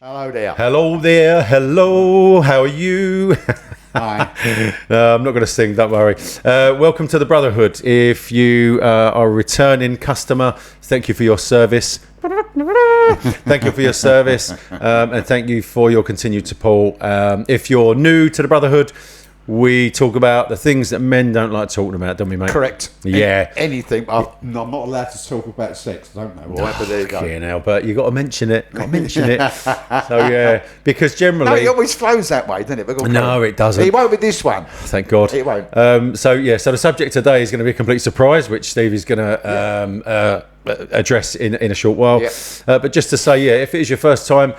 Hello there. Hello there, hello, how are you? Hi. I'm not going to sing, don't worry. Welcome to the Brotherhood. If you are a returning customer, thank you for your service. Thank you for your service, and thank you for your continued support. If you're new to the Brotherhood, we talk about the things that men don't like talking about, don't we, mate? Correct. Yeah. Anything. I'm not allowed to talk about sex. I don't know why, but there you go. Yeah, now, but you got to mention it. Got to mention it. So yeah, because generally, No, it always flows that way, doesn't it? No, it doesn't. It won't with this one. Thank God. It won't. So the subject today is going to be a complete surprise, which Steve is going to address in a short while. Yeah. But just to say, if it is your first time,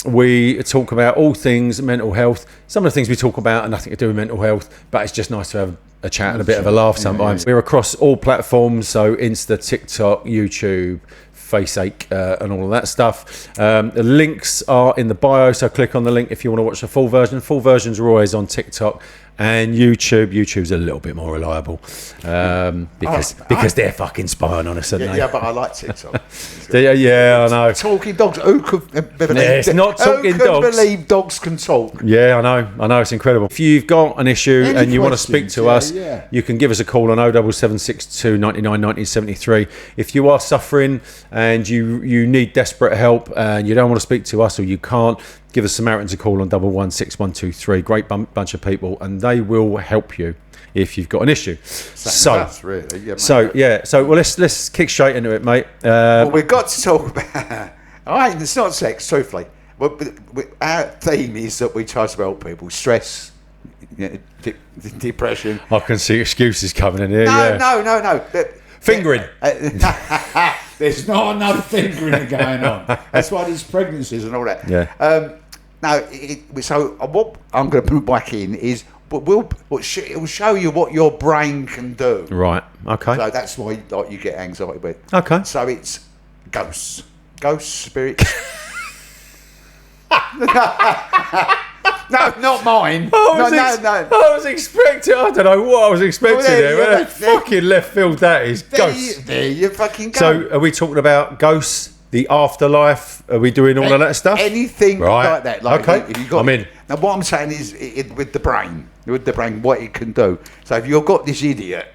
we talk about all things mental health. Some of the things we talk about are nothing to do with mental health, but it's just nice to have a chat and a bit of a laugh sometimes. We're across all platforms, so Insta, TikTok, YouTube, Faceache, and all of that stuff. The links are in the bio, so click on the link if you want to watch the full version. Full versions are always on TikTok and YouTube. YouTube's a little bit more reliable because they're fucking spying on us, aren't they? Yeah, but I like TikTok. Yeah, I know. Talking dogs. Who could believe? It's not talking who could dogs. believe dogs can talk? Yeah, I know, it's incredible. If you've got an issue Any and you want to speak questions? to us, Yeah. you can give us a call on 07762 99 1973. If you are suffering and you need desperate help and you don't want to speak to us or you can't, give us Samaritans a call on 1116123. Great bunch of people, and they will help you if you've got an issue. That's really. Yeah, mate. So let's kick straight into it, mate. Well, we've got to talk about. It's not sex, truthfully. But our theme is that we try to help people. Stress, depression. I can see excuses coming in here. No. Fingering. There's not enough fingering going on. That's why there's pregnancies and all that. Yeah. So what I'm going to put back in is, but it will show you what your brain can do. Right. Okay. So that's why you get anxiety with. Okay. So it's ghosts, spirits. No, not mine. I was expecting. I don't know what I was expecting there. Fucking left field that is. Ghosts. There you fucking go. So are we talking about ghosts, the afterlife? Are we doing all of that stuff? Anything like that. Like, okay. if you've got, I'm in. Now what I'm saying is with the brain, what it can do. So if you've got this idiot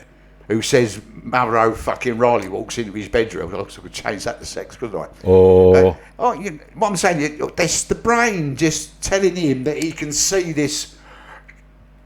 who says Mother fucking Riley walks into his bedroom, I could change that to sex, couldn't I? Or What I'm saying is, that's the brain just telling him that he can see this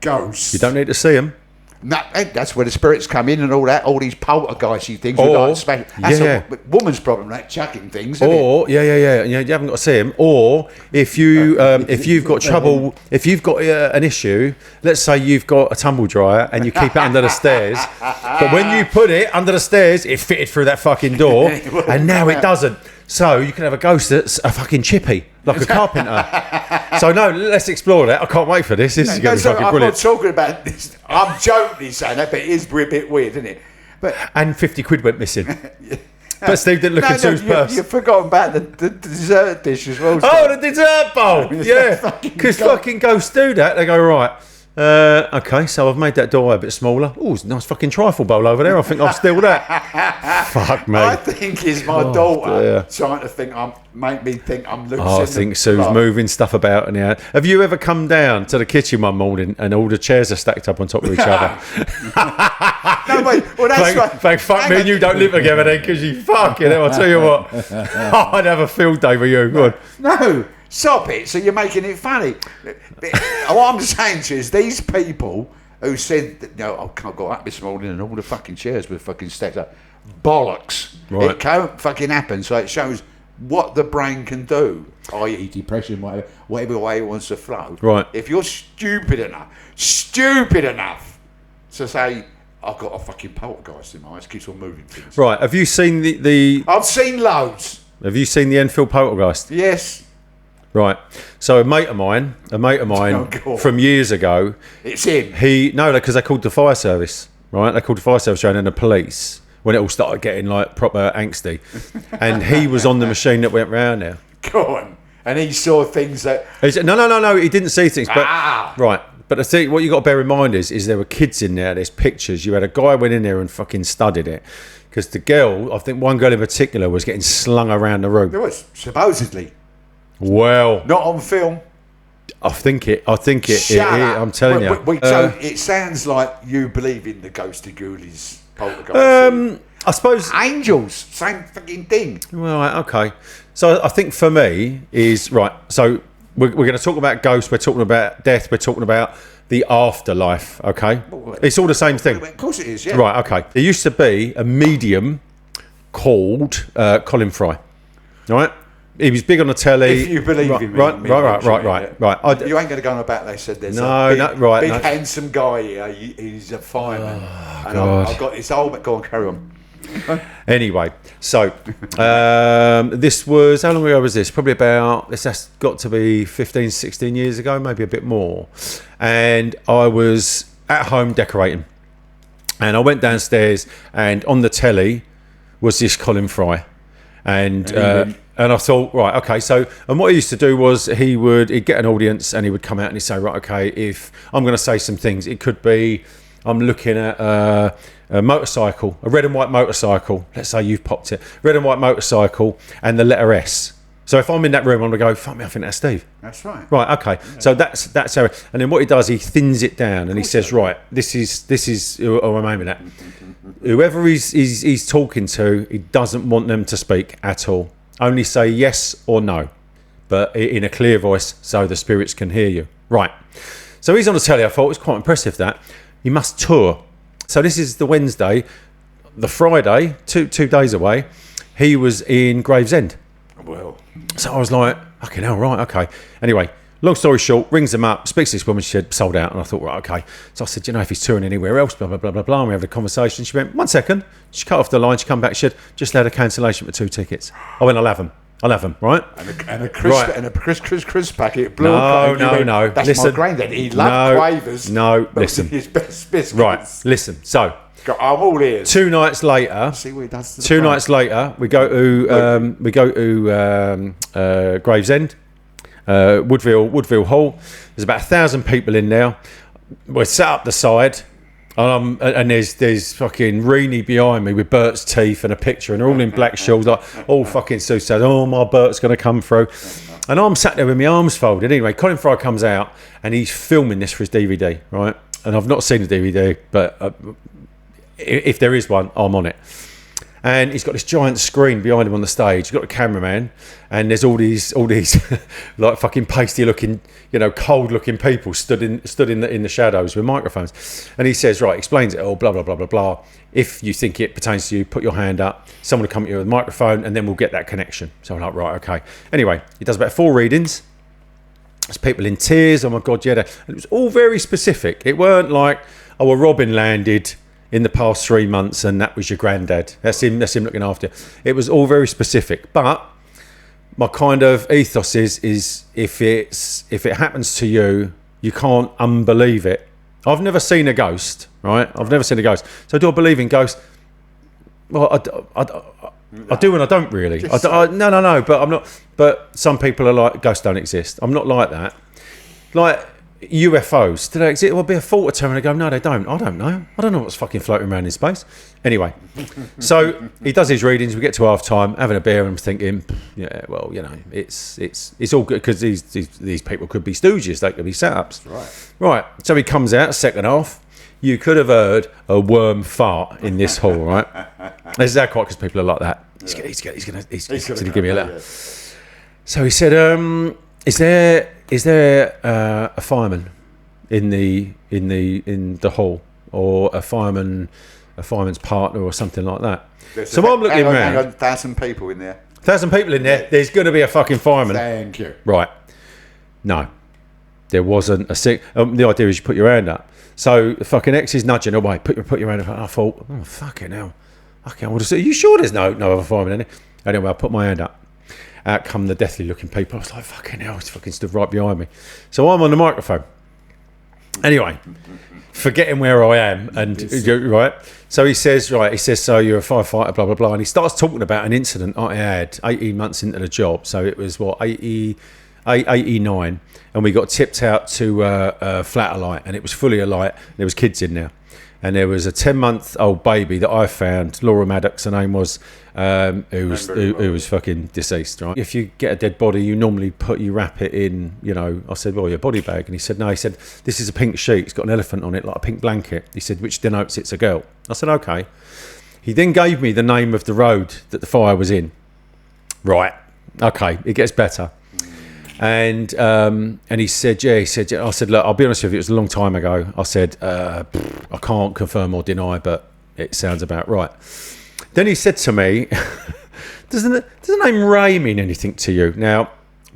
ghost. you don't need to see them. No, that's where the spirits come in and all that, all these poltergeisty things. Or- That's a woman's problem, that chucking things. Isn't it? Or you haven't got to see him. Or if you've got trouble, if you've got an issue, let's say you've got a tumble dryer and you keep it under the stairs, but when you put it under the stairs, it fitted through that fucking door, and now it doesn't. So you can have a ghost that's a fucking chippy, like a carpenter. So no, let's explore that. I can't wait for this. This is going to be fucking I'm brilliant. not talking about this. I'm jokingly saying that, but it is a bit weird, isn't it? But And 50 quid went missing. But Steve didn't look into his purse. You've forgotten about the dessert dish as well. Oh, the dessert bowl. Yeah, because fucking ghosts do that. They go, right, okay, so I've made that doorway a bit smaller. Oh, it's a nice fucking trifle bowl over there. I think I'll steal that. Fuck me. I think it's my daughter dear. trying to make me think I'm losing. I think Sue's moving stuff about now. Have you ever come down to the kitchen one morning and all the chairs are stacked up on top of each other? No, wait. Well, that's right. Fuck me and you don't live together then, because you fucking hell, I'll tell you what. I'd have a field day with you. Go on. No, stop it. So you're making it funny. What I'm saying to you is these people who said, I got up this morning and all the fucking chairs were fucking stacked up. Bollocks. Right. It can't fucking happen. So it shows what the brain can do, i.e. depression, whatever way it wants to flow. Right. If you're stupid enough to say, I've got a fucking poltergeist in my eyes, keeps on moving things. Right, have you seen the I've seen loads. have you seen the Enfield poltergeist? Yes. Right. So a mate of mine God. from years ago, It's him. because they called the fire service, right? They called the fire service around and the police when it all started getting like proper angsty. And he was on the machine that went round there. Go on. And he saw things that... He said, no, he didn't see things. But right. But the thing, what you got to bear in mind is there were kids in there. There's pictures. You had a guy went in there and fucking studied it, because the girl, I think one girl in particular, was getting slung around the room. There was, supposedly. Well, Not on film. I think it. Shut up. I'm telling you. So it sounds like you believe in the ghost of ghoulies, poltergeist. I suppose. Angels, same fucking thing. Right. Okay. So I think for me is right. So we're going to talk about ghosts. We're talking about death. We're talking about the afterlife. Okay. It's all the same thing. Of course it is, yeah. Right. Okay. There used to be a medium called Colin Fry. Right. He was big on the telly. If you believe right, in me. right. You ain't going to go on about, they said there's No, a big, no, right, big no. handsome guy here. He's a fireman. And God. I've got this old... Go on, carry on. Anyway, so this was, how long ago was this? Probably about, this has got to be 15, 16 years ago, maybe a bit more. And I was at home decorating. And I went downstairs, and on the telly was this Colin Fry. And I thought, right, okay, so, and what he used to do was he'd get an audience and he would come out and he'd say, right, okay, if I'm going to say some things, it could be, I'm looking at a motorcycle, a red and white motorcycle. Let's say you've popped it, red and white motorcycle, and the letter S. So if I'm in that room, I'm gonna go, fuck me, I think that's Steve. That's right. Right, okay. So that's how. And then what he does, he thins it down, and he says, right, this is. Oh, I'm aiming at. Whoever he's talking to, he doesn't want them to speak at all. Only say yes or no, but in a clear voice, so the spirits can hear you. Right. So he's on the telly. I thought it was quite impressive that he must tour. So this is the Wednesday, the Friday, two days away. He was in Gravesend. Well, so I was like, okay, now right, okay. Anyway, long story short, rings him up, speaks to this woman. She said sold out, and I thought, right, okay. So I said, you know, if he's touring anywhere else, blah blah blah blah blah. And we had a conversation. She went, 1 second. She cut off the line. She come back. She said, just had a cancellation for 2 tickets. I went, I'll have them, right? And a crisp, Right. and a crisp packet. No. That's Listen. my granddad. He loved Quavers. No, Those listen. are his best biscuits. Right, listen. So I'm all ears. 2 nights later. See what he does to the 2 front. nights later, we go to Gravesend, Woodville Hall. There's about 1,000 people in there. We're sat up the side, and there's fucking Reenie behind me with Bert's teeth and a picture, and they're all in black shawls, like all fucking suicide. Oh, my Bert's going to come through. And I'm sat there with my arms folded. Anyway, Colin Fry comes out, and he's filming this for his DVD, right? And I've not seen the DVD, but if there is one, I'm on it. And he's got this giant screen behind him on the stage. He's got a cameraman, and there's all these like fucking pasty looking, cold looking people stood in the shadows with microphones. And he says, right, explains it all, blah blah blah blah blah. If you think it pertains to you, put your hand up. Someone will come to you with a microphone, and then we'll get that connection. So I'm like, right, okay. Anyway, he does about 4 readings. There's people in tears. Oh my god, yeah. And it was all very specific. It weren't like, oh, a robin landed in the past 3 months and that was your granddad. That's him looking after you. It was all very specific. But my kind of ethos is if it happens to you, you can't unbelieve it. I've never seen a ghost, right? I've never seen a ghost. So do I believe in ghosts? Well, I do and I don't really. No, but I'm not. But some people are like, ghosts don't exist. I'm not like that. Like, UFOs, do they exist? Well, be a thought to them and they go, no, they don't. I don't know what's fucking floating around in space. Anyway, so he does his readings. We get to half time, having a beer, and I'm thinking, yeah, well, it's all good because these people could be stooges, they could be setups. Right. So he comes out, second half. You could have heard a worm fart in this hall, right? This is how quite because people are like that. He's going to give me a letter. So he said, Is there a fireman in the hall, or a fireman's partner, or something like that? So I'm looking around. 1,000 people in there. 1,000 people in there. There's going to be a fucking fireman. Thank you. Right? No, there wasn't a sick. The idea is you put your hand up. So the fucking ex is nudging away. Put your hand up. I thought, oh fucking hell. Okay, I would have said, are you sure there's no other fireman in there? Anyway, I put my hand up. Out come the deathly looking people. I was like, fucking hell, he's fucking stood right behind me. So I'm on the microphone. Anyway, forgetting where I am, and right. So he says, so you're a firefighter, blah blah blah, and he starts talking about an incident I had 18 months into the job. So it was 89, and we got tipped out to Flat Alight, and it was fully alight. There was kids in there, and there was a 10-month-old baby that I found. Laura Maddox, her name was, who was fucking deceased. Right? If you get a dead body, you normally wrap it in. I said, well, your body bag, and he said, no. He said, this is a pink sheet. It's got an elephant on it, like a pink blanket. He said, which denotes it's a girl. I said, okay. He then gave me the name of the road that the fire was in. Right. Okay. It gets better. And he said, yeah. I said, look, I'll be honest with you, it was a long time ago. I said, I can't confirm or deny, but it sounds about right. Then he said to me, does the name Ray mean anything to you? Now,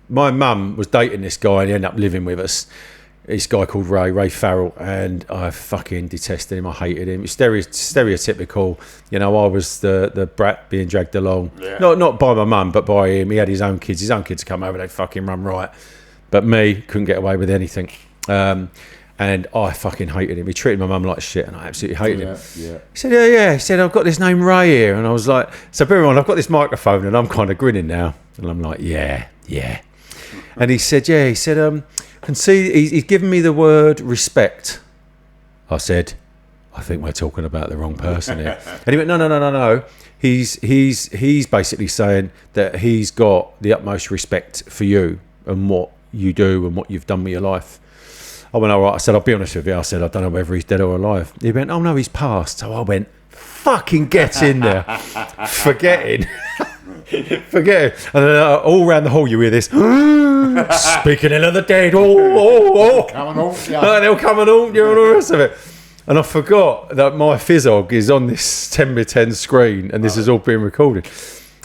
my mum was dating this guy and he ended up living with us. This guy called Ray Farrell, and I fucking detested him. I hated him. Stereotypical. I was the brat being dragged along. Yeah. Not by my mum, but by him. He had his own kids. His own kids come over, they'd fucking run right. But me, couldn't get away with anything. And I fucking hated him. He treated my mum like shit, and I absolutely hated him. Yeah. He said, yeah. He said, I've got this name Ray here. And I was like, so bear in mind, I've got this microphone, and I'm kind of grinning now. And I'm like, yeah. And he said, can see he's given me the word respect. I said, I think we're talking about the wrong person here. And he went, no. He's basically saying that he's got the utmost respect for you and what you do and what you've done with your life. I went, all right. I said, I'll be honest with you. I said, I don't know whether he's dead or alive. He went, oh no, he's passed. So I went, fucking get in there. Forgetting. Forget it. And then all around the hall you hear this speaking of the dead. Coming on, yeah. They'll come and all the rest of it. And I forgot that my Fizzog is on this 10x10 screen, and this is all being recorded.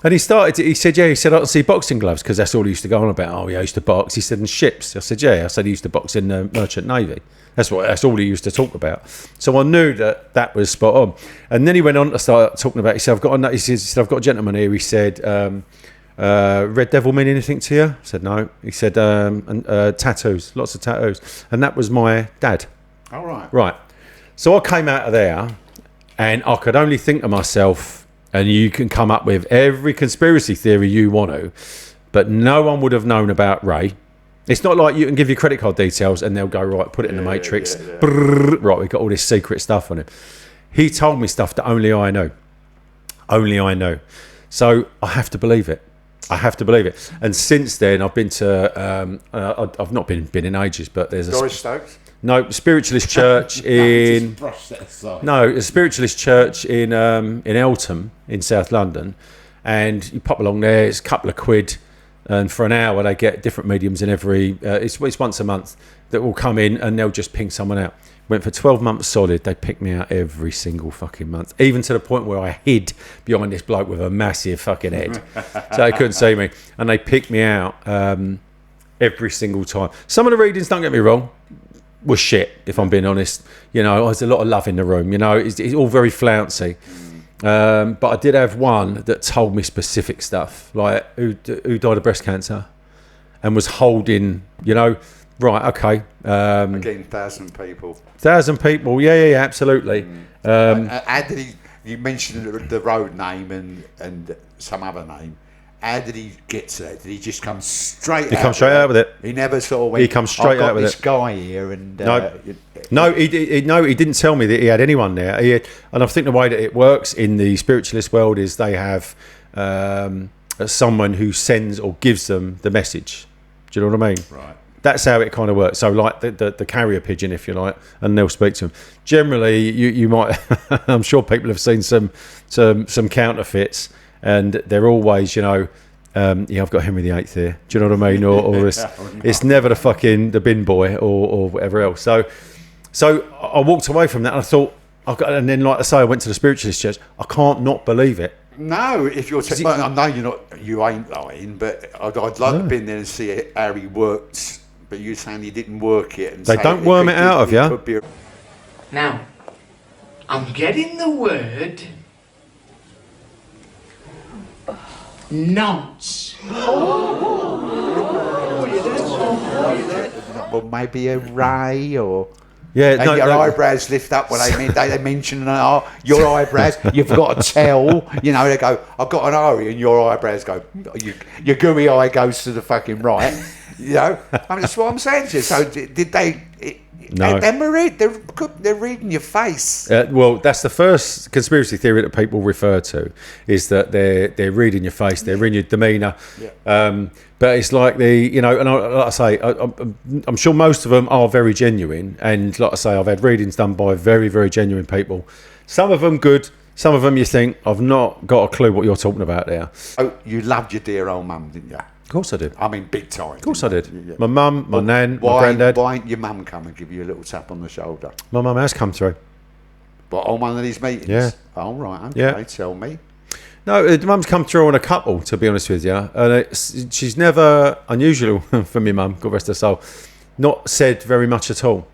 And he said, I can see boxing gloves, because that's all he used to go on about. Oh, yeah, I used to box. He said, and ships. I said, yeah. I said he used to box in the Merchant Navy. That's all he used to talk about. So I knew that was spot on. And then he went on to start talking about. He said, I've got a gentleman here. He said, Red Devil mean anything to you? I said no. He said, tattoos, lots of tattoos, and that was my dad. All right. Right. So I came out of there, and I could only think to myself, and you can come up with every conspiracy theory you want to, but no one would have known about Ray. It's not like you can give your credit card details and they'll go, right, put it in the Matrix. Yeah. Brrr, right, we've got all this secret stuff on him. He told me stuff that only I know. Only I know. So I have to believe it. And since then, I've been to, I've not been in ages, but there's Doris Stokes? No, Spiritualist Church in... a Spiritualist Church in Eltham, in South London. And you pop along there, it's a couple of quid. And for an hour, they get different mediums in every... it's once a month that will come in and they'll just ping someone out. Went for 12 months solid. They picked me out every single fucking month. Even to the point where I hid behind this bloke with a massive fucking head. So they couldn't see me. And they picked me out every single time. Some of the readings, don't get me wrong, was shit, if I'm being honest. There's a lot of love in the room. It's all very flouncy. But I did have one that told me specific stuff, like who died of breast cancer and was holding, right, okay. Again, 1,000 people. 1,000 people, yeah, absolutely. How did you mentioned the road name and some other name. How did he get to that? Did he just come straight out? He comes straight out with it. He never sort of went, he comes straight out with it. I've got this guy here and... No, he didn't tell me that he had anyone there. And I think the way that it works in the spiritualist world is they have someone who sends or gives them the message. Do you know what I mean? Right. That's how it kind of works. So like the carrier pigeon, if you like, and they'll speak to them. Generally, you might... I'm sure people have seen some counterfeits, and they're always, I've got Henry VIII here. Do you know what I mean? Or it's never the bin boy or whatever else. So I walked away from that and I thought, and then like I say, I went to the Spiritualist Church. I can't not believe it. No, if you're... I know you ain't lying, but I'd like to be in there and see how he worked. But you're saying he didn't work it. And they don't worm it out of you. Now, I'm getting the word... nonce. Well, maybe a ray or... Yeah, and your eyebrows lift up when they mention your eyebrows. You've got to tell, they go, I've got an Ari, and your eyebrows go, your gooey eye goes to the fucking right, You know, I mean, that's what I'm saying to you. So did they? No. They're reading your face. Well, that's the first conspiracy theory that people refer to, is that they're reading your face, they're reading your demeanour. Yeah. But it's like and like I say, I'm sure most of them are very genuine. And like I say, I've had readings done by very, very genuine people. Some of them good, some of them you think, I've not got a clue what you're talking about there. Oh, you loved your dear old mum, didn't you? Of course I did. I mean, big time. Of course I did. Yeah. My mum, my nan, my granddad. Why ain't your mum come and give you a little tap on the shoulder? My mum has come through. But on one of these meetings? Yeah. Oh, right, okay, Yeah. tell me. No, mum's come through on a couple, to be honest with you. And she's never, unusual for me mum, God rest her soul, not said very much at all.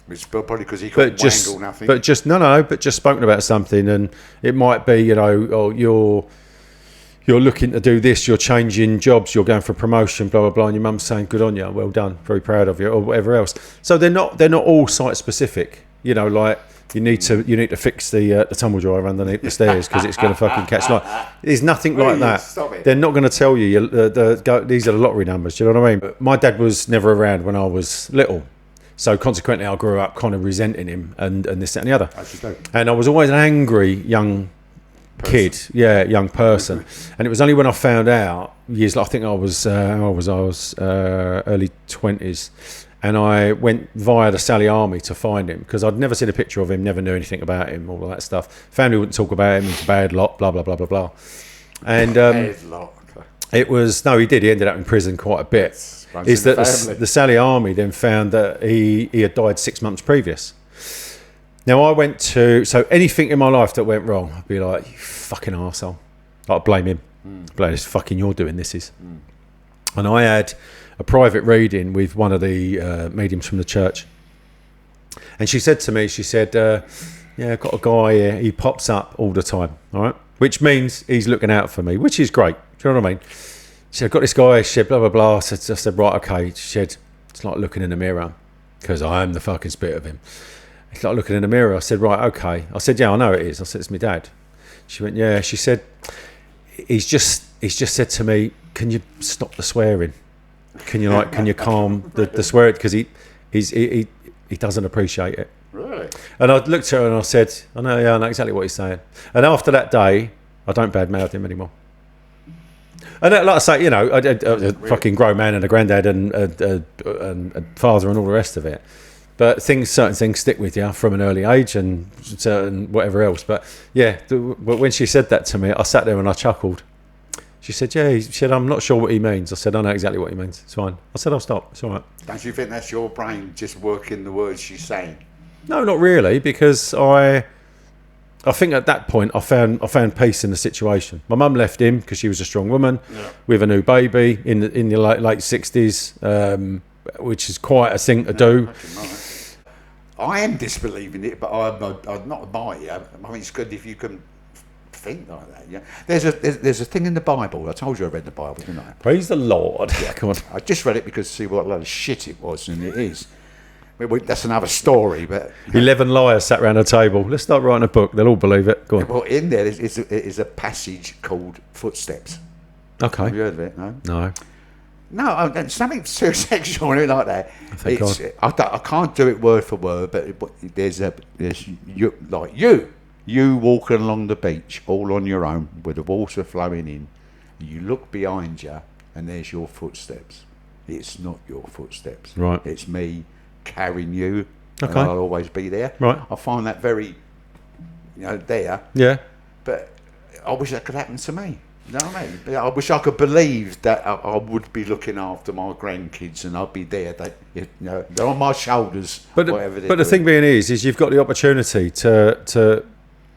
It's probably because he couldn't wangle nothing. But just, but just spoken about something. And it might be, oh, you're looking to do this, you're changing jobs, you're going for a promotion, blah, blah, blah. And your mum's saying, good on you, well done, very proud of you, or whatever else. So they're not all site specific, like, you need to fix the tumble dryer underneath the stairs because it's going to fucking catch light. There's nothing like that. Stop it. They're not going to tell you these are the lottery numbers. Do you know what I mean? But my dad was never around when I was little, so consequently I grew up kind of resenting him and this, that, and the other. And I was always an angry young young person. And it was only when I found out years. I think I was early 20s. And I went via the Sally Army to find him because I'd never seen a picture of him, never knew anything about him, all of that stuff. Family wouldn't talk about him, he was a bad lot, blah, blah, blah, blah, blah. And it was, no, he did. He ended up in prison quite a bit. Is that the Sally Army then found that he had died 6 months previous. Now I went to, so anything in my life that went wrong, I'd be like, you fucking arsehole. I'd blame him. Blame this fucking you're doing this is. And I had a private reading with one of the mediums from the church. And she said to me, yeah, I've got a guy here, he pops up all the time, all right? Which means he's looking out for me, which is great. Do you know what I mean? She said, I've got this guy, she said, blah, blah, blah. I said, right, okay. She said, it's like looking in a mirror because I am the fucking spit of him. It's like looking in a mirror. I said, right, okay. I said, yeah, I know it is. I said, it's my dad. She went, yeah. She said, he's just said to me, can you stop the swearing? Can you calm the swearing? Because he doesn't appreciate it. Really? And I looked at her and I said, I know exactly what he's saying. And after that day, I don't badmouth him anymore. And like I say, a fucking grown man and a granddad and a father and all the rest of it. But certain things stick with you from an early age and certain whatever else. But yeah, when she said that to me, I sat there and I chuckled. She said, yeah, she said, I'm not sure what he means. I said, I know exactly what he means. It's fine. I said, I'll stop. It's all right. Don't you think that's your brain just working the words she's saying? No, not really, because I think at that point I found peace in the situation. My mum left him because she was a strong woman with a new baby in the late 60s, which is quite a thing to do. I am disbelieving it, but I'm not by you. I mean, it's good if you can think like that. Yeah, there's a thing in the Bible. I told you I read the Bible, didn't I? Praise the Lord. Yeah, come on. I just read it because to see what a load of shit it was, and it is. That's another story, but 11 liars sat around a table. Let's start writing a book. They'll all believe it. Go on. Well, in there is a passage called Footsteps. Okay. Have you heard of it? No. No. Something too sexual or anything like that. Thank God. I can't do it word for word, but there's you walking along the beach all on your own with the water flowing in. You look behind you, and there's your footsteps. It's not your footsteps. Right. It's me carrying you. Okay. And I'll always be there. Right. I find that very, there. Yeah. But I wish that could happen to me. You know what I mean? I wish I could believe that I would be looking after my grandkids and I'd be there. They're on my shoulders. But the thing being is you've got the opportunity to.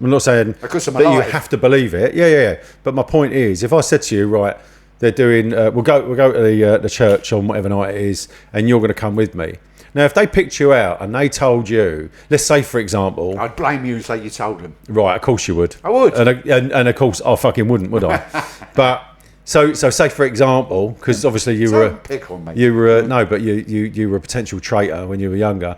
I'm not saying that you have to believe it. Yeah. But my point is, if I said to you, right, they're doing, we'll go to the church on whatever night it is, and you're going to come with me. Now, if they picked you out and they told you, let's say, for example... I'd blame you and say you told them. Right, of course you would. I would. And of course, I fucking wouldn't, would I? But, so say, for example, because obviously you were... pick on me. You were... No, but you were a potential traitor when you were younger.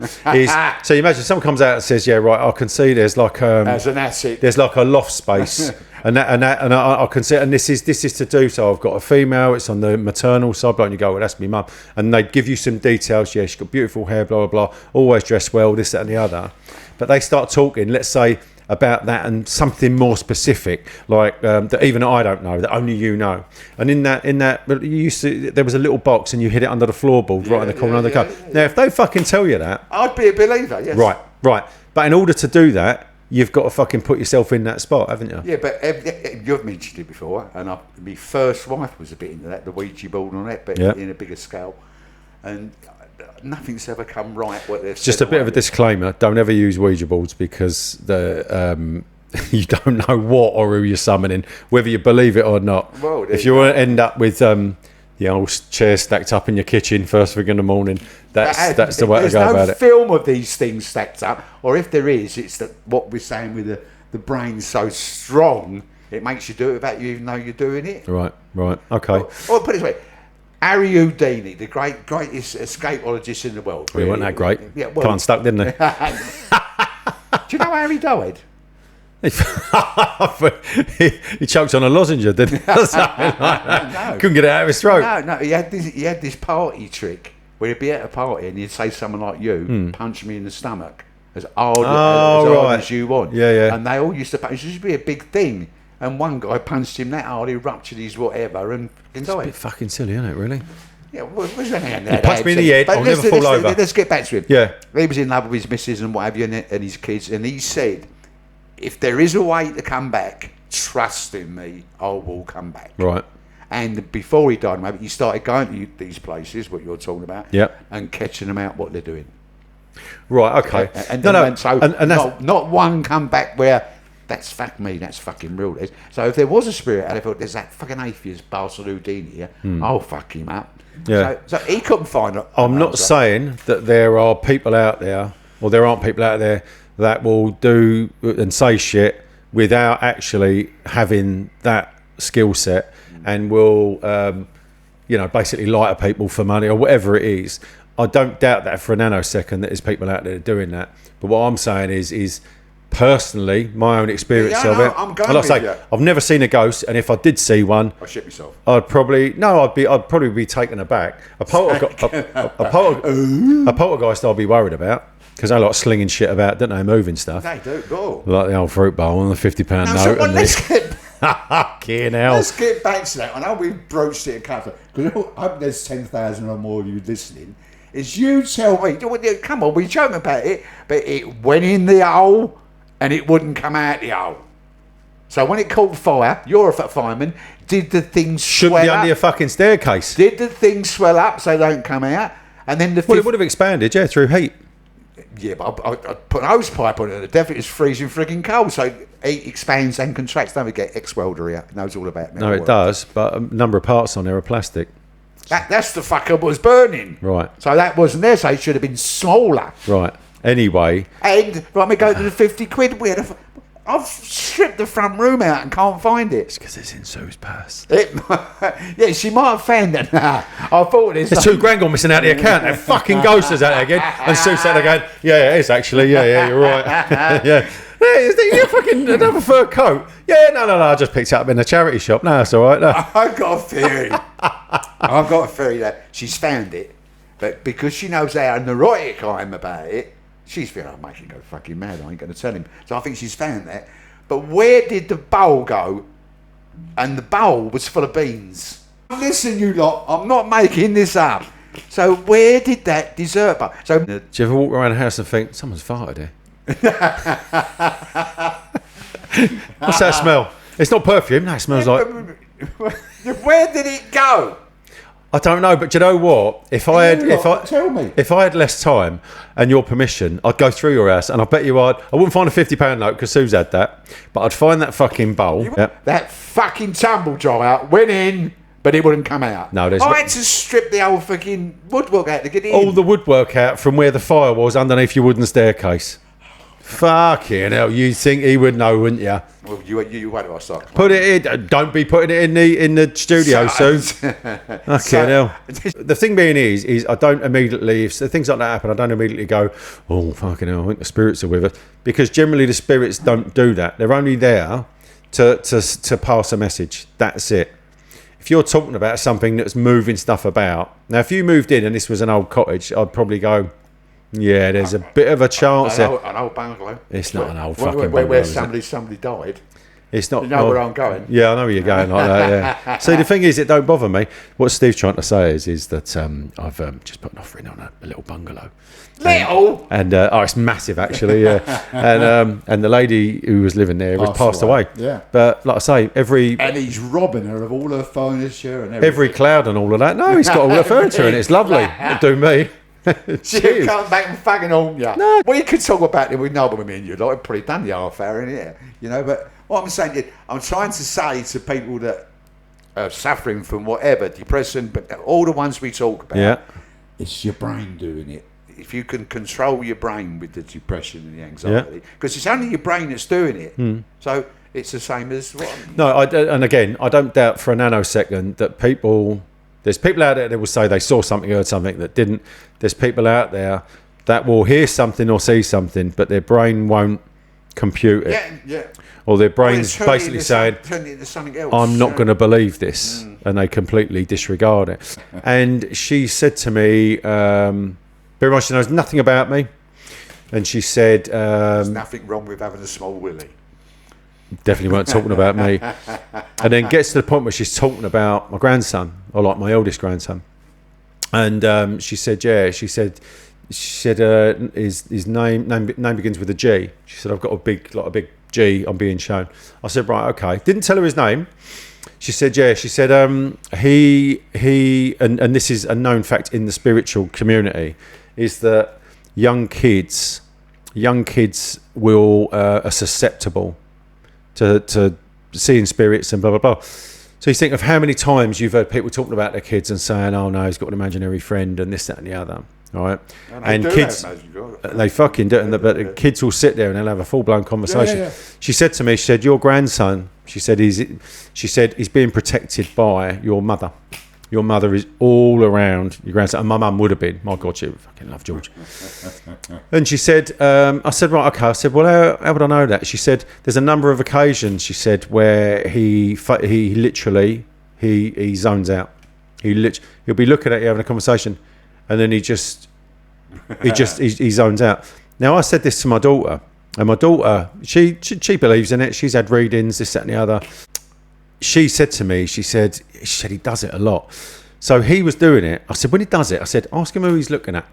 So you imagine someone comes out and says, yeah, right, I can see there's like... As an asset. There's like a loft space and I can see, and this is to do. So I've got a female. It's on the maternal side, and you go, well, that's my mum, and they give you some details. Yeah, she's got beautiful hair, blah blah blah. Always dressed well, this, that, and the other. But they start talking, let's say, about that and something more specific, like that even I don't know, that only you know. And in that, there was a little box, and you hid it under the floorboard, right in the corner of the car. Now, if they fucking tell you that, I'd be a believer. Yes. Right. But in order to do that, you've got to fucking put yourself in that spot, haven't you? Yeah, but you've mentioned it before, and my first wife was a bit into that, the Ouija board and all that, but in a bigger scale. And nothing's ever come right. What they've Just a bit of a disclaimer: don't ever use Ouija boards, because you don't know what or who you're summoning, whether you believe it or not. Well, if you want to end up with the old chair stacked up in your kitchen first thing in the morning, that's the way to go about it. There's no film of these things stacked up, or if there is, it's that what we're saying with the brain's so strong, it makes you do it without you even know you're doing it. Right, okay. Or put it this way. Harry Houdini, the greatest escapologist in the world. Well, he wasn't that great. Yeah, well, Can't stuck, didn't he? Do you know how Harry died? He choked on a lozenge, didn't he? Something like that. No. Couldn't get it out of his throat. No. He had this party trick where he'd be at a party and he'd say someone like you, punch me in the stomach as hard as you want. Yeah. And they all used to punch. It used to be a big thing. And one guy punched him that hard, he ruptured his whatever and It's a bit fucking silly, isn't it, really? Yeah, what's that? He punched me in the head, I'll never fall over. Let's get back to him. Yeah. He was in love with his missus and what have you, and his kids, and he said, if there is a way to come back, trust in me, I will come back. Right. And before he died, maybe he started going to these places, what you're talking about, and catching them out what they're doing. Right, okay. Not one come back where, that's fucking real. So if there was a spirit, and I thought there's that fucking atheist bastard Houdini here, I'll fuck him up. Yeah. So he couldn't find it. I'm not saying that there are people out there, or there aren't people out there that will do and say shit without actually having that skill set, and will, basically lie to people for money or whatever it is. I don't doubt that for a nanosecond that there's people out there doing that. But what I'm saying is personally, my own experience of it. I'm going with you. I've never seen a ghost, and if I did see one, I shit myself. I'd probably be taken aback. A poltergeist I'll be worried about, because they like slinging shit about, don't they, moving stuff. They do, go. Like the old fruit bowl and the £50 note. Let's get back to that. I know we've broached it a couple, because I hope there's 10,000 or more of you listening. Is you tell me, come on, we joke about it, but it went in the hole and it wouldn't come out the hole. So when it caught fire, you're a fireman, did the thing swell up? Should be under your fucking staircase. Did the thing swell up so they don't come out? And then it would have expanded, through heat. Yeah, but I put an hose pipe on it, and the definitely is freezing frigging cold. So heat expands and contracts. Don't forget, ex-welder here knows all about metal No, it work. does, but a number of parts on there are plastic. That's the fucker was burning. Right. So that wasn't there, so it should have been smaller. Right. Anyway. And, right, we go to the 50 quid. I've stripped the front room out and can't find it. It's because it's in Sue's purse. Yeah, she might have found it. I thought it's... There's £2,000 gone missing out of the account. That fucking ghost is out there again. And Sue said again, yeah, it is actually. Yeah, you're right. Yeah. You're fucking another fur coat. Yeah, no, I just picked it up in a charity shop. No, that's all right. No. I've got a theory that she's found it, but because she knows how neurotic I am about it, she's feeling, I'll make him go fucking mad. I ain't going to tell him. So I think she's found that. But where did the bowl go? And the bowl was full of beans. Listen, you lot, I'm not making this up. So where did that dessert bowl? So do you ever walk around the house and think, someone's farted here? What's that smell? It's not perfume. No, it smells like... Where did it go? I don't know, but do you know what? Tell me. If I had less time and your permission, I'd go through your house, and I bet you I wouldn't find a £50 note because Sue's had that, but I'd find that fucking bowl. That fucking tumble dryer went in, but it wouldn't come out. No, I had to strip the old fucking woodwork out to get it in. All the woodwork out from where the fire was underneath your wooden staircase. Fucking hell, you'd think he would know, wouldn't you? Well, you wait till I start. Put it in. Don't be putting it in the studio soon. Okay, now the thing being is I don't immediately, if things like that happen, I don't immediately go, oh fucking hell, I think the spirits are with us, because generally the spirits don't do that. They're only there to pass a message. That's it. If you're talking about something that's moving stuff about, now if you moved in and this was an old cottage, I'd probably go, yeah, there's a bit of a chance. An old bungalow. It's not an old fucking where bungalow. somebody died. It's not. You know where I'm going. Yeah, I know where you're going like that. Yeah. See, the thing is, it don't bother me. What Steve's trying to say is that I've just put an offer in on a little bungalow. Little. And it's massive actually. Yeah. And the lady who was living there has passed away. Yeah. But like I say, and he's robbing her of all her furniture and everything. every cloud and all of that. No, he's got all the furniture and it's lovely. It'll do me. She'll Cheers. come back and fucking haunt you. No. We could talk about it with Noble, me and you. Like, I've probably done the half hour in here, you know. But what I'm saying is, I'm trying to say to people that are suffering from whatever, depression, but all the ones we talk about, Yeah. It's your brain doing it. if you can control your brain with the depression and the anxiety, because it's only your brain that's doing it. So it's the same as what. No, and again, I don't doubt for a nanosecond that there's people out there that will say they saw something, heard something that didn't. There's people out there that will hear something or see something, but their brain won't compute it. Yeah. Or their brain's it's turning basically saying, turning it into something else. I'm not going to believe this, and they completely disregard it. And she said to me, very much she knows nothing about me, and she said, There's nothing wrong with having a small willy. definitely weren't talking about me. And then gets to the point where she's talking about my grandson, or like my eldest grandson. And she said, his name begins with a G. She said, I've got a big G I'm being shown. I said, right, okay. Didn't tell her his name. She said, yeah. She said, he and this is a known fact in the spiritual community, is that young kids will are susceptible to seeing spirits and blah blah blah. So you think of how many times you've heard people talking about their kids and saying, "Oh no, he's got an imaginary friend," and this, that, and the other. All right, and kids, they fucking do it. But the kids will sit there and they'll have a full blown conversation. Yeah. She said to me, she said, "Your grandson," she said, he's being protected by your mother. Your mother is all around your grandson. And my mum would have been. My God, she would fucking love George. And she said, I said, right, okay. I said, well, how would I know that? She said, there's a number of occasions, she said, where he literally zones out. He'll be looking at you having a conversation, and then he zones out. Now, I said this to my daughter, and my daughter, she believes in it. She's had readings, this, that, and the other. She said to me, she said he does it a lot. So he was doing it. I said, when he does it, I said, ask him who he's looking at.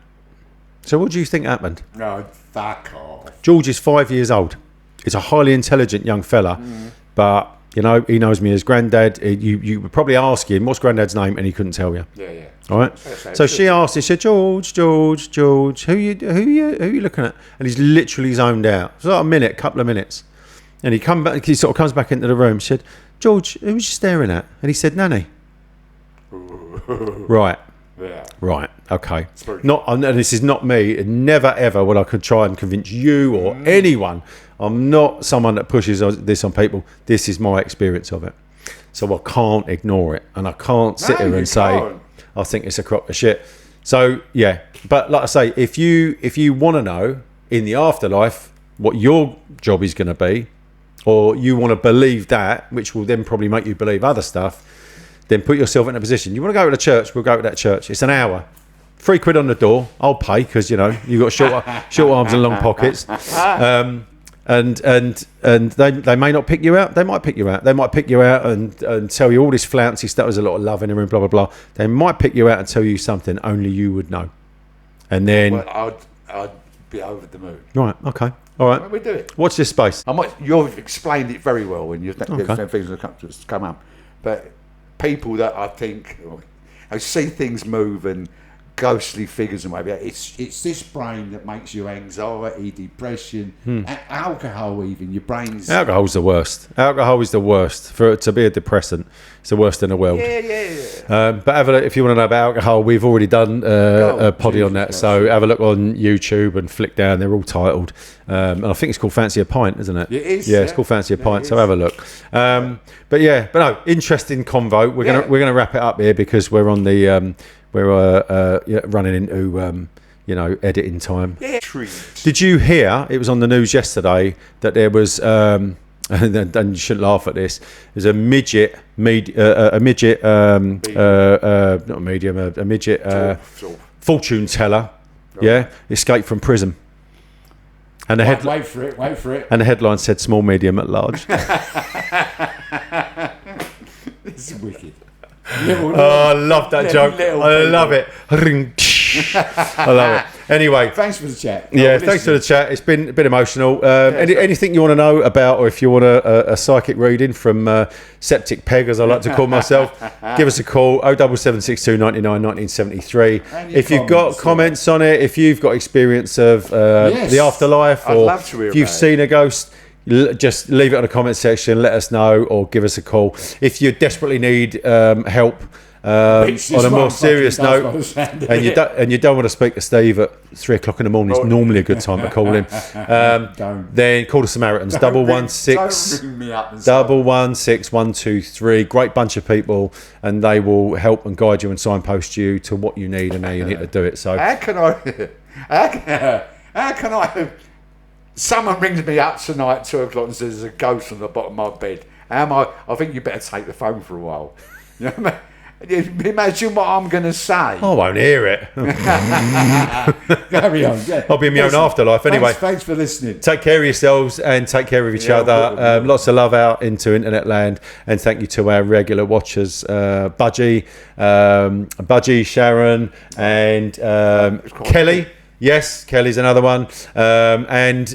So what do you think happened? No, fuck off. George is 5 years old. He's a highly intelligent young fella, but you know, he knows me as Granddad. You would probably ask him, what's Granddad's name? And he couldn't tell you. Yeah. All right. So she asked, she said, George, who you looking at? And he's literally zoned out. It's like a couple of minutes. And he sort of comes back into the room. She said, George, who was you staring at? And he said, Nanny. Right. Yeah. Right. Okay. And this is not me. Never ever will I could try and convince you or anyone. I'm not someone that pushes this on people. This is my experience of it. So I can't ignore it, and I can't sit here and say I think it's a crock of shit. So yeah. But like I say, if you want to know in the afterlife what your job is going to be, or you want to believe that, which will then probably make you believe other stuff, then put yourself in a position. You want to go to the church, we'll go to that church. It's an hour. £3 on the door. I'll pay because, you know, you've got short arms and long pockets. And they may not pick you out. They might pick you out. They might pick you out and tell you all this flouncy stuff. There's a lot of love in the room, blah, blah, blah. They might pick you out and tell you something only you would know. And then... Well, I'd be over the moon. Right, okay. All right. We do it. Watch this space. You've explained it very well when you've Okay. things that come up. But people that I think see things move and ghostly figures and whatever, it's this brain that makes you anxiety, depression, alcohol even. Your brain's... Alcohol's the worst. Alcohol is the worst. For it to be a depressant, it's the worst in the world. Yeah. But have a look, if you want to know about alcohol, we've already done a poddy on that. So have a look on YouTube and flick down. They're all titled. And I think it's called Fancy a Pint, isn't it? It is. Yeah, it's called Fancy a Pint. So have a look. But no, interesting convo. We're gonna wrap it up here because we're on the we're running into editing time. Yeah. Trees. Did you hear? It was on the news yesterday that there was and you shouldn't laugh at this. There's a midget, not a medium, a midget fortune teller, escaped from prison. And the Wait for it. And the headline said "small, medium, at large." It's wicked. I love that joke. I love it. I love it. Anyway, Thanks for the chat. yeah, thanks for the chat. It's been a bit emotional. Anything you want to know about, or if you want a psychic reading from Septic Peg, as I like to call myself, give us a call, 07762 99 1973. If you've got comments on it, if you've got experience of the afterlife, I'd or love to hear if you've about it. seen a ghost, just leave it in the comment section, let us know, or give us a call. If you desperately need help, on a more serious note, and you don't want to speak to Steve at 3 o'clock in the morning, it's normally a good time to call him. Then call the Samaritans, 116-123. Great bunch of people, and they will help and guide you and signpost you to what you need and how you need to do it. So How can I? Someone rings me up tonight at 2 o'clock and says there's a ghost on the bottom of my bed. I think you better take the phone for a while. You know what I mean? Imagine what I'm going to say. I won't hear it. Carry on. Yeah. I'll be in my own afterlife anyway. Thanks for listening. Take care of yourselves and take care of each other. Lots of love out into internet land, and thank you to our regular watchers, Budgie, Sharon, and Kelly. Yes, Kelly's another one. And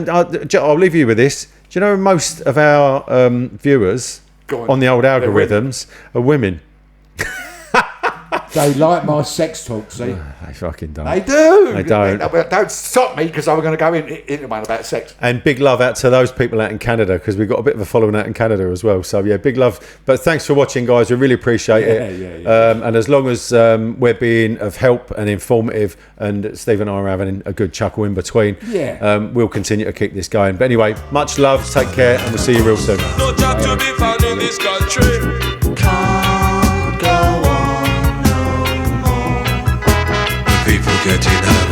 I'll leave you with this. Do you know most of our viewers on the old algorithms are women? They like my sex talk, see? They fucking don't. They do. They don't. Don't stop me, because I was going to go into one about sex. And big love out to those people out in Canada, because we've got a bit of a following out in Canada as well. So yeah, big love. But thanks for watching, guys. We really appreciate it. And as long as we're being of help and informative, and Steve and I are having a good chuckle in between, we'll continue to keep this going. But anyway, much love. Take care, and we'll see you real soon. No job to be found in this country. Can't go on no more. The people getting out.